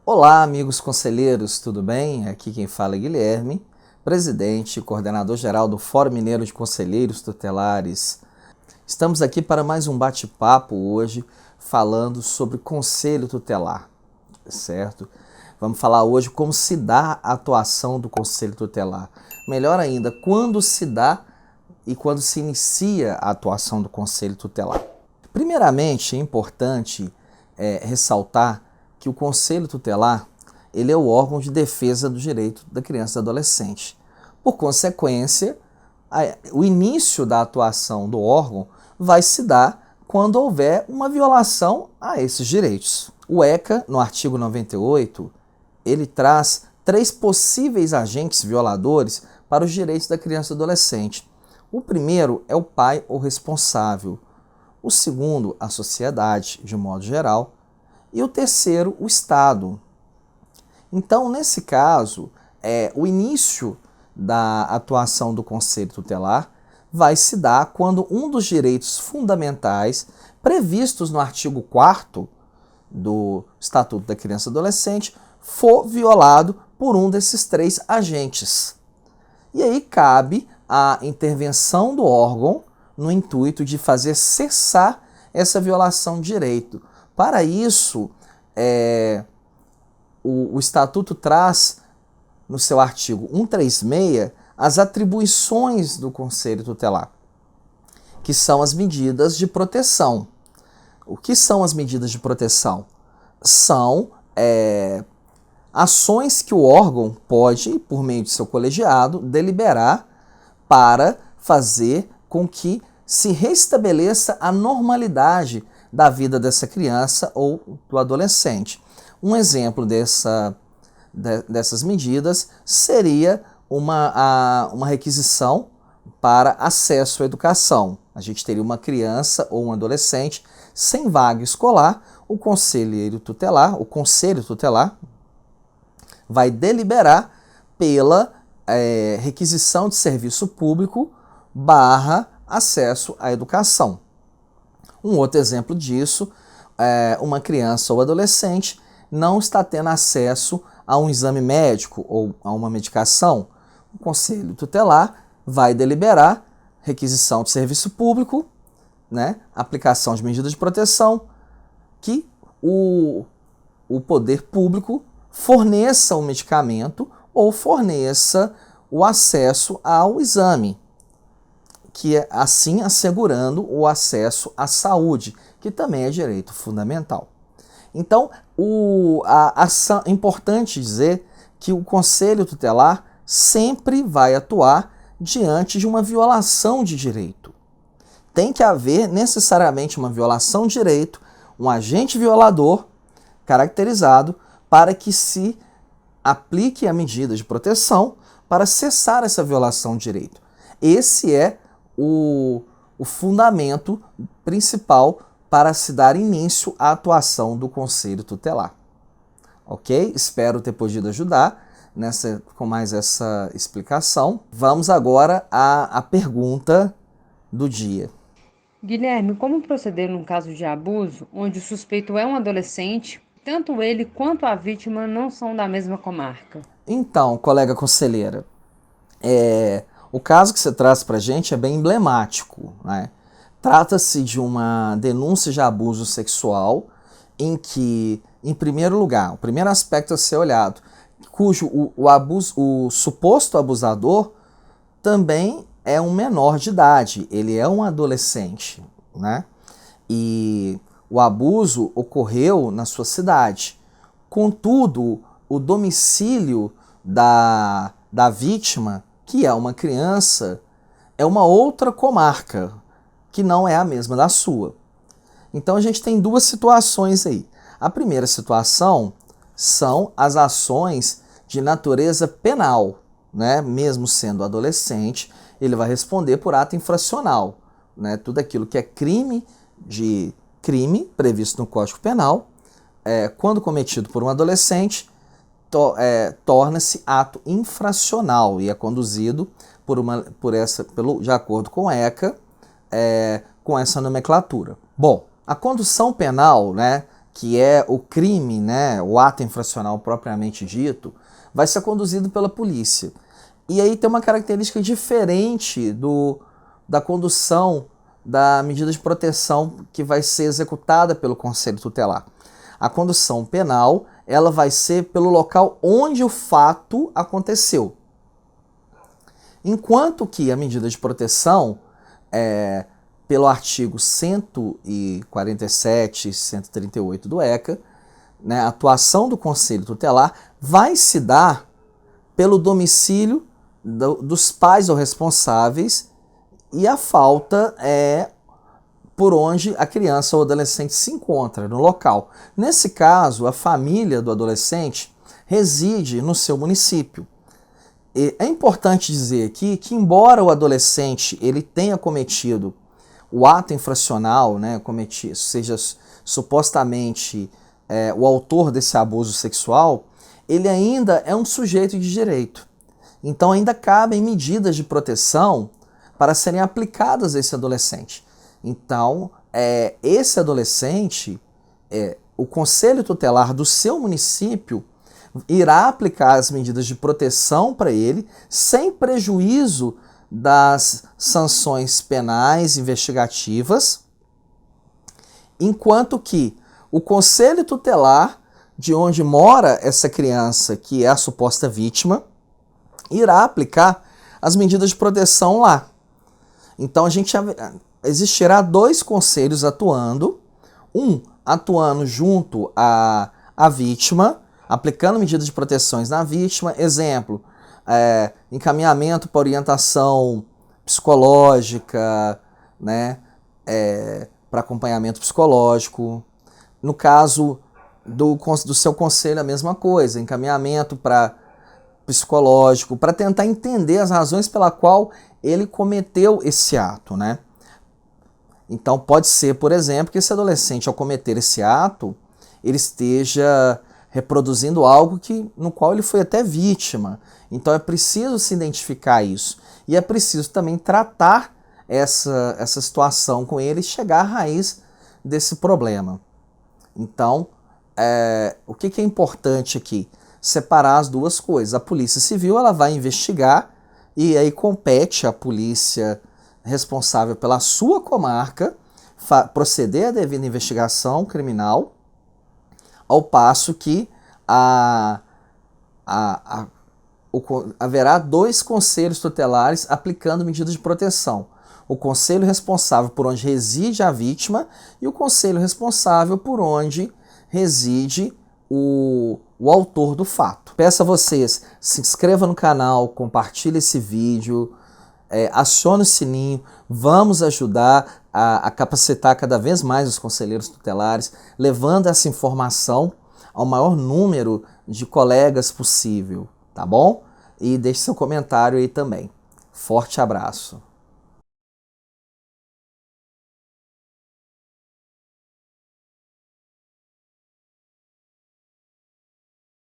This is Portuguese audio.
Olá, amigos conselheiros, tudo bem? Aqui quem fala é Guilherme, presidente e coordenador-geral do Fórum Mineiro de Conselheiros Tutelares. Estamos aqui para mais um bate-papo hoje, falando sobre conselho tutelar, certo? Vamos falar hoje como se dá a atuação do conselho tutelar. Melhor ainda, quando se dá e quando se inicia a atuação do conselho tutelar. Primeiramente, é importante ressaltar que o Conselho Tutelar ele é o órgão de defesa do direito da criança e do adolescente. Por consequência, o início da atuação do órgão vai se dar quando houver uma violação a esses direitos. O ECA, no artigo 98, ele traz 3 possíveis agentes violadores para os direitos da criança e do adolescente. O primeiro é o pai ou responsável. O segundo, a sociedade, de modo geral. E o terceiro, o Estado. Então, nesse caso, o início da atuação do Conselho Tutelar vai se dar quando um dos direitos fundamentais previstos no artigo 4º do Estatuto da Criança e do Adolescente for violado por um desses 3 agentes. E aí cabe a intervenção do órgão no intuito de fazer cessar essa violação de direito. Para isso, o Estatuto traz, no seu artigo 136, as atribuições do Conselho Tutelar, que são as medidas de proteção. O que são as medidas de proteção? São ações que o órgão pode, por meio de seu colegiado, deliberar para fazer com que se restabeleça a normalidade da vida dessa criança ou do adolescente. Um exemplo dessas medidas seria uma requisição para acesso à educação. A gente teria uma criança ou um adolescente sem vaga escolar, o conselho tutelar vai deliberar pela requisição de serviço público / acesso à educação. Um outro exemplo disso é uma criança ou adolescente não está tendo acesso a um exame médico ou a uma medicação. O Conselho Tutelar vai deliberar requisição de serviço público, aplicação de medidas de proteção, que o poder público forneça o medicamento ou forneça o acesso ao exame, que é assim assegurando o acesso à saúde, que também é direito fundamental. Então, é importante dizer que o Conselho Tutelar sempre vai atuar diante de uma violação de direito. Tem que haver necessariamente uma violação de direito, um agente violador caracterizado para que se aplique a medida de proteção para cessar essa violação de direito. Esse é o fundamento principal para se dar início à atuação do Conselho Tutelar. Ok? Espero ter podido ajudar com mais essa explicação. Vamos agora à pergunta do dia. Guilherme, como proceder num caso de abuso, onde o suspeito é um adolescente, tanto ele quanto a vítima não são da mesma comarca? Então, colega conselheira, o caso que você traz para a gente é bem emblemático, né? Trata-se de uma denúncia de abuso sexual em que, em primeiro lugar, o primeiro aspecto a ser olhado, cujo o suposto abusador também é um menor de idade, ele é um adolescente, E o abuso ocorreu na sua cidade. Contudo, o domicílio da vítima, que é uma criança, é uma outra comarca, que não é a mesma da sua. Então a gente tem 2 situações aí. A primeira situação são as ações de natureza penal, Mesmo sendo adolescente, ele vai responder por ato infracional, Tudo aquilo que é crime previsto no Código Penal, quando cometido por um adolescente, torna-se ato infracional e é conduzido de acordo com a ECA, com essa nomenclatura. Bom, a condução penal, que é o crime, né, o ato infracional propriamente dito, vai ser conduzido pela polícia. E aí tem uma característica diferente da condução da medida de proteção que vai ser executada pelo Conselho Tutelar. A condução penal, ela vai ser pelo local onde o fato aconteceu. Enquanto que a medida de proteção, pelo artigo 147 e 138 do ECA, né, a atuação do Conselho Tutelar vai se dar pelo domicílio dos pais ou responsáveis, e a falta é por onde a criança ou adolescente se encontra, no local. Nesse caso, a família do adolescente reside no seu município. E é importante dizer aqui que, embora o adolescente ele tenha cometido o ato infracional, né, seja supostamente o autor desse abuso sexual, ele ainda é um sujeito de direito. Então ainda cabem medidas de proteção para serem aplicadas a esse adolescente. Então, esse adolescente, o Conselho Tutelar do seu município irá aplicar as medidas de proteção para ele, sem prejuízo das sanções penais investigativas, enquanto que o Conselho Tutelar, de onde mora essa criança, que é a suposta vítima, irá aplicar as medidas de proteção lá. Então existirá dois conselhos atuando, um atuando junto à vítima, aplicando medidas de proteções na vítima, exemplo, encaminhamento para orientação psicológica, né, para acompanhamento psicológico. No caso do seu conselho, a mesma coisa, encaminhamento para psicológico, para tentar entender as razões pela qual ele cometeu esse ato, né? Então pode ser, por exemplo, que esse adolescente, ao cometer esse ato, ele esteja reproduzindo algo no qual ele foi até vítima. Então é preciso se identificar isso. E é preciso também tratar essa situação com ele e chegar à raiz desse problema. Então, o que é importante aqui? Separar as duas coisas. A Polícia Civil ela vai investigar e aí compete à polícia responsável pela sua comarca proceder à devida investigação criminal, ao passo que haverá dois conselhos tutelares aplicando medidas de proteção. O conselho responsável por onde reside a vítima e o conselho responsável por onde reside o autor do fato. Peço a vocês, se inscreva no canal, compartilhe esse vídeo, acione o sininho, vamos ajudar a capacitar cada vez mais os conselheiros tutelares, levando essa informação ao maior número de colegas possível, tá bom? E deixe seu comentário aí também. Forte abraço!